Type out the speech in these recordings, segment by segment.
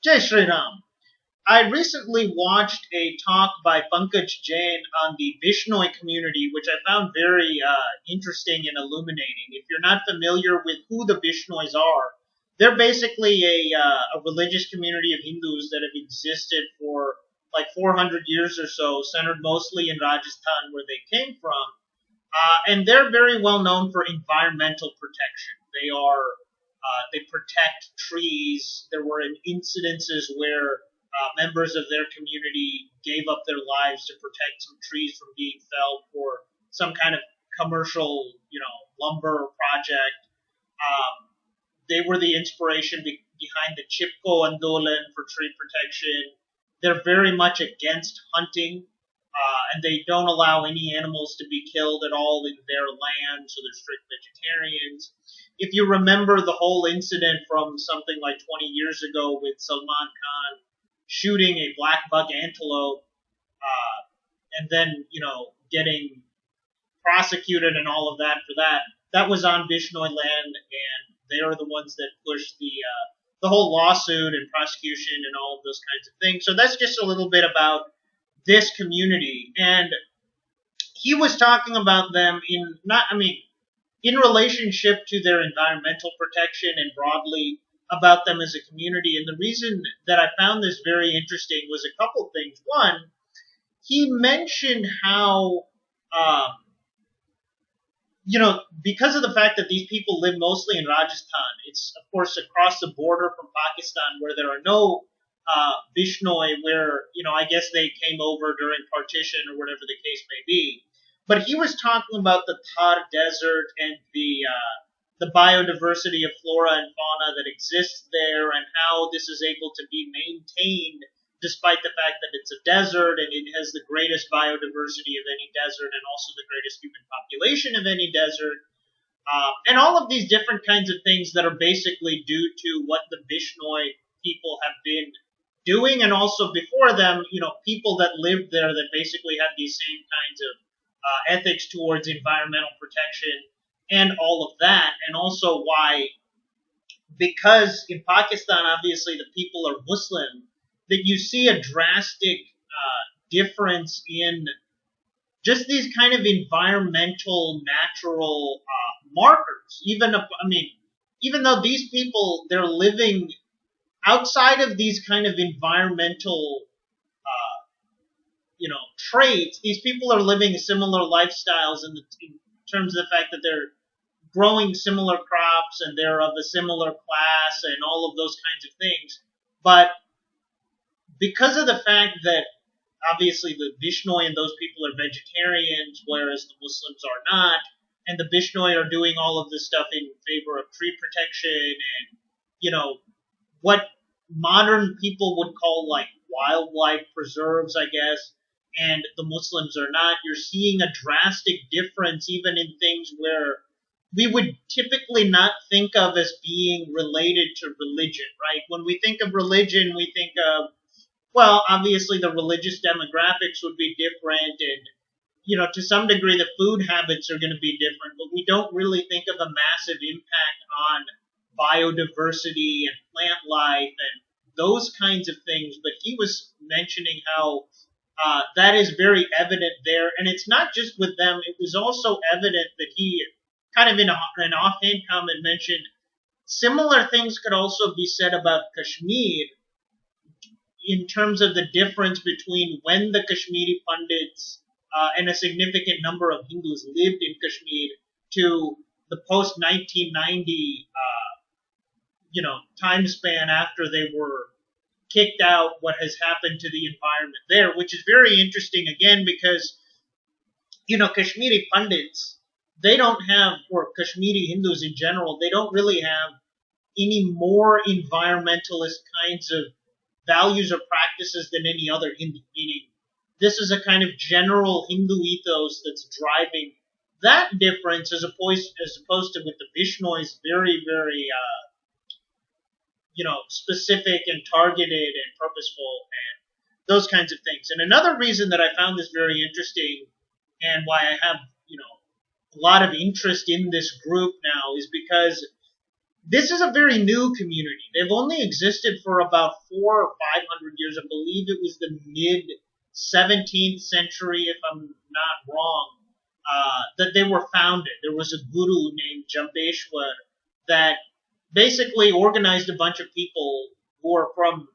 Jai Shri Ram. I recently watched a talk by Pankaj Jain on the Bishnoi community, which I found very interesting and illuminating. If you're not familiar with who the Bishnois are, they're basically a religious community of Hindus that have existed for like 400 years or so, centered mostly in Rajasthan, where they came from. And they're very well known for environmental protection. They protect trees. There were incidences where members of their community gave up their lives to protect some trees from being felled for some kind of commercial, lumber project. They were the inspiration behind the Chipko Andolan for tree protection. They're very much against hunting, and they don't allow any animals to be killed at all in their land, so they're strict vegetarians. If you remember the whole incident from something like 20 years ago with Salman Khan shooting a black buck antelope, and then, getting prosecuted and all of that for that, that was on Bishnoi land, and they are the ones that pushed the whole lawsuit and prosecution and all of those kinds of things. So that's just a little bit about this community. And he was talking about them in relationship to their environmental protection and broadly about them as a community. And the reason that I found this very interesting was a couple things. One, he mentioned how, because of the fact that these people live mostly in Rajasthan, it's of course across the border from Pakistan where there are no Bishnoi, where, I guess they came over during partition or whatever the case may be. But he was talking about the Thar Desert and the biodiversity of flora and fauna that exists there, and how this is able to be maintained despite the fact that it's a desert and it has the greatest biodiversity of any desert and also the greatest human population of any desert. And all of these different kinds of things that are basically due to what the Bishnoi people have been doing, and also before them, people that lived there that basically had these same kinds of ethics towards environmental protection and all of that, and also why, because in Pakistan, obviously the people are Muslim, that you see a drastic difference in just these kind of environmental, natural markers. Even though these people, they're living outside of these kind of environmental, traits, these people are living similar lifestyles in terms of the fact that they're growing similar crops and they're of a similar class and all of those kinds of things. But because of the fact that obviously the Bishnoi and those people are vegetarians, whereas the Muslims are not, and the Bishnoi are doing all of this stuff in favor of tree protection and, what modern people would call like wildlife preserves, I guess, and the Muslims are not, you're seeing a drastic difference even in things where we would typically not think of as being related to religion, right? When we think of religion, we think of, well, obviously the religious demographics would be different, and, to some degree the food habits are going to be different, but we don't really think of a massive impact on biodiversity and plant life and those kinds of things. But he was mentioning how that is very evident there, and it's not just with them. It was also evident that he kind of in an offhand comment mentioned similar things could also be said about Kashmir in terms of the difference between when the Kashmiri Pandits and a significant number of Hindus lived in Kashmir to the post 1990 time span after they were kicked out, what has happened to the environment there, which is very interesting again because, Kashmiri Pandits, they don't have, or Kashmiri Hindus in general, they don't really have any more environmentalist kinds of values or practices than any other Hindu, meaning this is a kind of general Hindu ethos that's driving that difference as opposed to with the Bishnois, very, very, specific and targeted and purposeful and those kinds of things. And another reason that I found this very interesting and why I have, a lot of interest in this group now is because This is a very new community. They've only existed for about 400 or 500 years. I believe it was the mid 17th century, if I'm not wrong, that they were founded. There was a guru named Jambeshwar that basically organized a bunch of people who are from,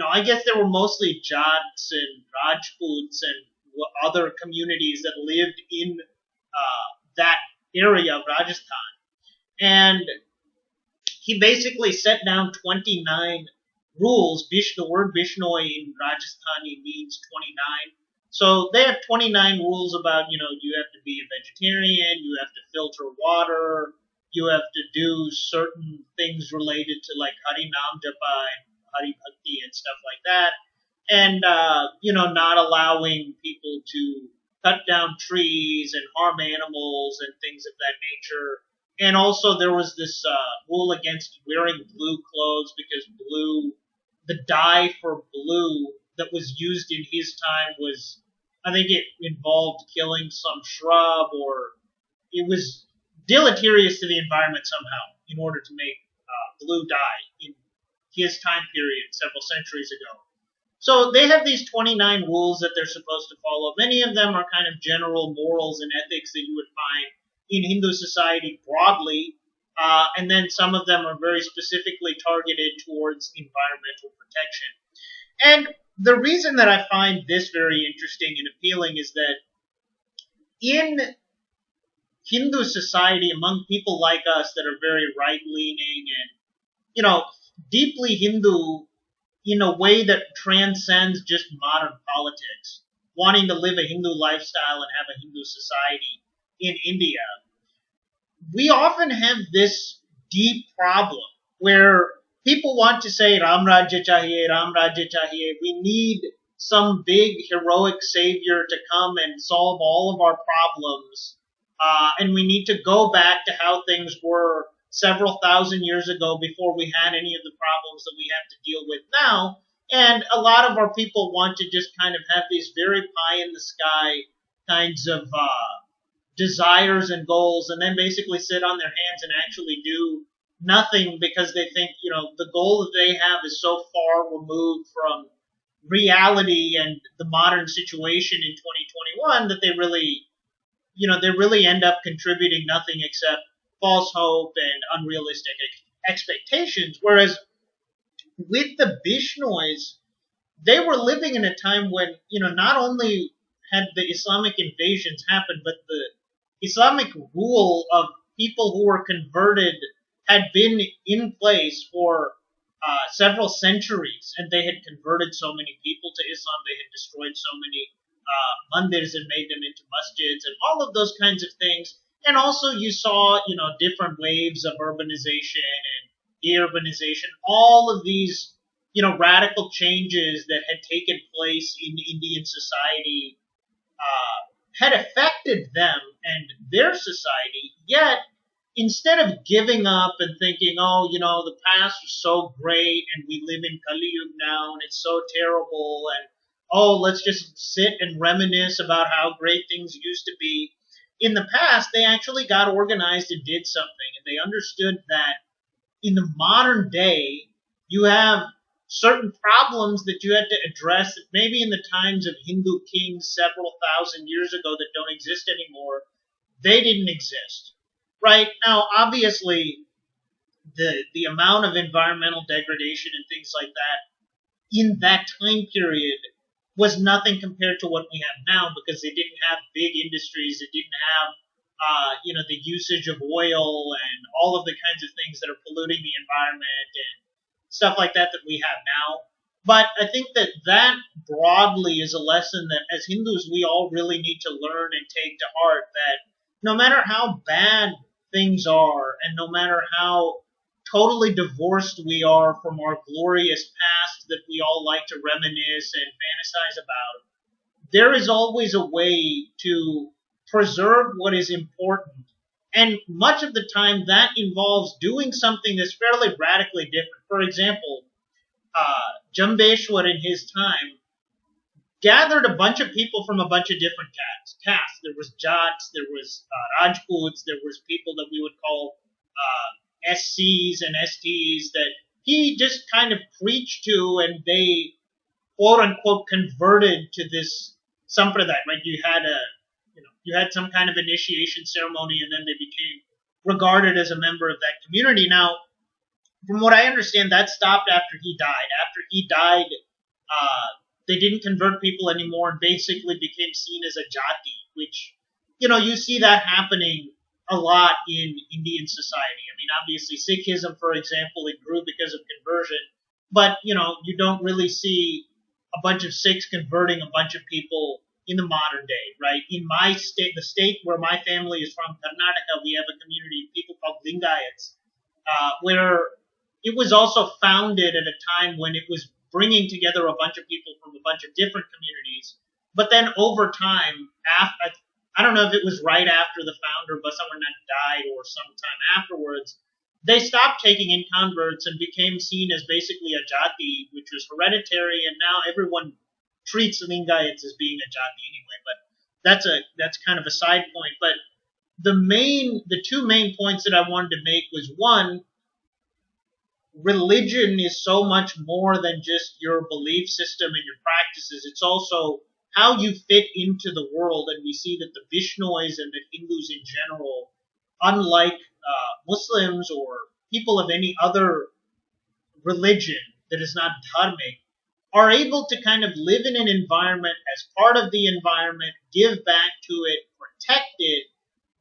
I guess they were mostly Jats and Rajputs and other communities that lived in that area of Rajasthan. And he basically set down 29 rules. The word Bishnoi in Rajasthani means 29. So they have 29 rules about, you have to be a vegetarian, you have to filter water, you have to do certain things related to like Hari Nam Japa and Hari Bhakti and stuff like that. And, not allowing people to cut down trees and harm animals and things of that nature. And also there was this rule against wearing blue clothes because the dye for blue that was used in his time was, I think it involved killing some shrub, or it was deleterious to the environment somehow in order to make blue dye in his time period several centuries ago. So they have these 29 rules that they're supposed to follow. Many of them are kind of general morals and ethics that you would find in Hindu society broadly, and then some of them are very specifically targeted towards environmental protection. And the reason that I find this very interesting and appealing is that in Hindu society, among people like us that are very right-leaning and, deeply Hindu in a way that transcends just modern politics, wanting to live a Hindu lifestyle and have a Hindu society in India, we often have this deep problem where people want to say Ram Rajya Chahiye, Ram Rajya Chahiye. We need some big heroic savior to come and solve all of our problems, and we need to go back to how things were several thousand years ago before we had any of the problems that we have to deal with now. And a lot of our people want to just kind of have these very pie-in-the-sky kinds of desires and goals, and then basically sit on their hands and actually do nothing because they think, the goal that they have is so far removed from reality and the modern situation in 2021 that they really end up contributing nothing except false hope and unrealistic expectations. Whereas with the Bishnois, they were living in a time when, not only had the Islamic invasions happened, but the Islamic rule of people who were converted had been in place for several centuries, and they had converted so many people to Islam. They had destroyed so many mandirs and made them into masjids and all of those kinds of things. And also you saw, different waves of urbanization and deurbanization, all of these, radical changes that had taken place in Indian society had affected them and their society. Yet, instead of giving up and thinking, the past was so great and we live in Kali Yuga now and it's so terrible, and let's just sit and reminisce about how great things used to be. In the past, they actually got organized and did something, and they understood that in the modern day, you have certain problems that you had to address that maybe in the times of Hindu kings several thousand years ago that don't exist anymore, they didn't exist. Right? Now, obviously, the amount of environmental degradation and things like that in that time period was nothing compared to what we have now, because they didn't have big industries, they didn't have the usage of oil and all of the kinds of things that are polluting the environment and stuff like that we have now. But I think that broadly is a lesson that as Hindus we all really need to learn and take to heart, that no matter how bad things are and no matter how totally divorced we are from our glorious past that we all like to reminisce and fantasize about, there is always a way to preserve what is important. And much of the time that involves doing something that's fairly radically different. For example, Jambeshwar in his time gathered a bunch of people from a bunch of different castes. There was Jats, there was Rajputs, there was people that we would call SCs and STs that he just kind of preached to, and they quote unquote converted to this sampradaya, right? You had some kind of initiation ceremony, and then they became regarded as a member of that community. Now, from what I understand, that stopped after he died. After he died, they didn't convert people anymore and basically became seen as a jati, which, you see that happening a lot in Indian society. I mean, obviously, Sikhism, for example, it grew because of conversion, but, you don't really see a bunch of Sikhs converting a bunch of people in the modern day, right? In my state, the state where my family is from, Karnataka, we have a community of people called Lingayats, where it was also founded at a time when it was bringing together a bunch of people from a bunch of different communities. But then over time, I don't know if it was right after the founder, but someone that died or sometime afterwards, they stopped taking in converts and became seen as basically a jati, which was hereditary, and now everyone treats Lingayats as being a jati anyway. But that's kind of a side point. But the two main points that I wanted to make was, one, religion is so much more than just your belief system and your practices. It's also how you fit into the world, and we see that the Bishnois and the Hindus in general, unlike Muslims or people of any other religion that is not dharmic, are able to kind of live in an environment as part of the environment, give back to it, protect it,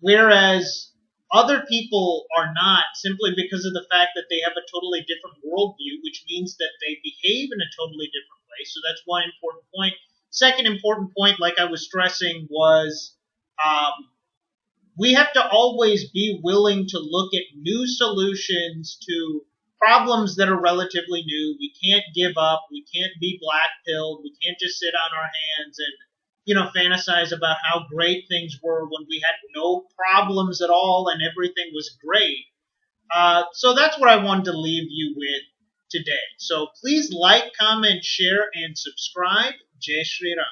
whereas other people are not, simply because of the fact that they have a totally different worldview, which means that they behave in a totally different way. So that's one important point. Second important point, like I was stressing, was we have to always be willing to look at new solutions to problems that are relatively new. We can't give up. We can't be black-pilled. We can't just sit on our hands and fantasize about how great things were when we had no problems at all and everything was great. So that's what I wanted to leave you with today. So please like, comment, share, and subscribe. Jai Shri Ram.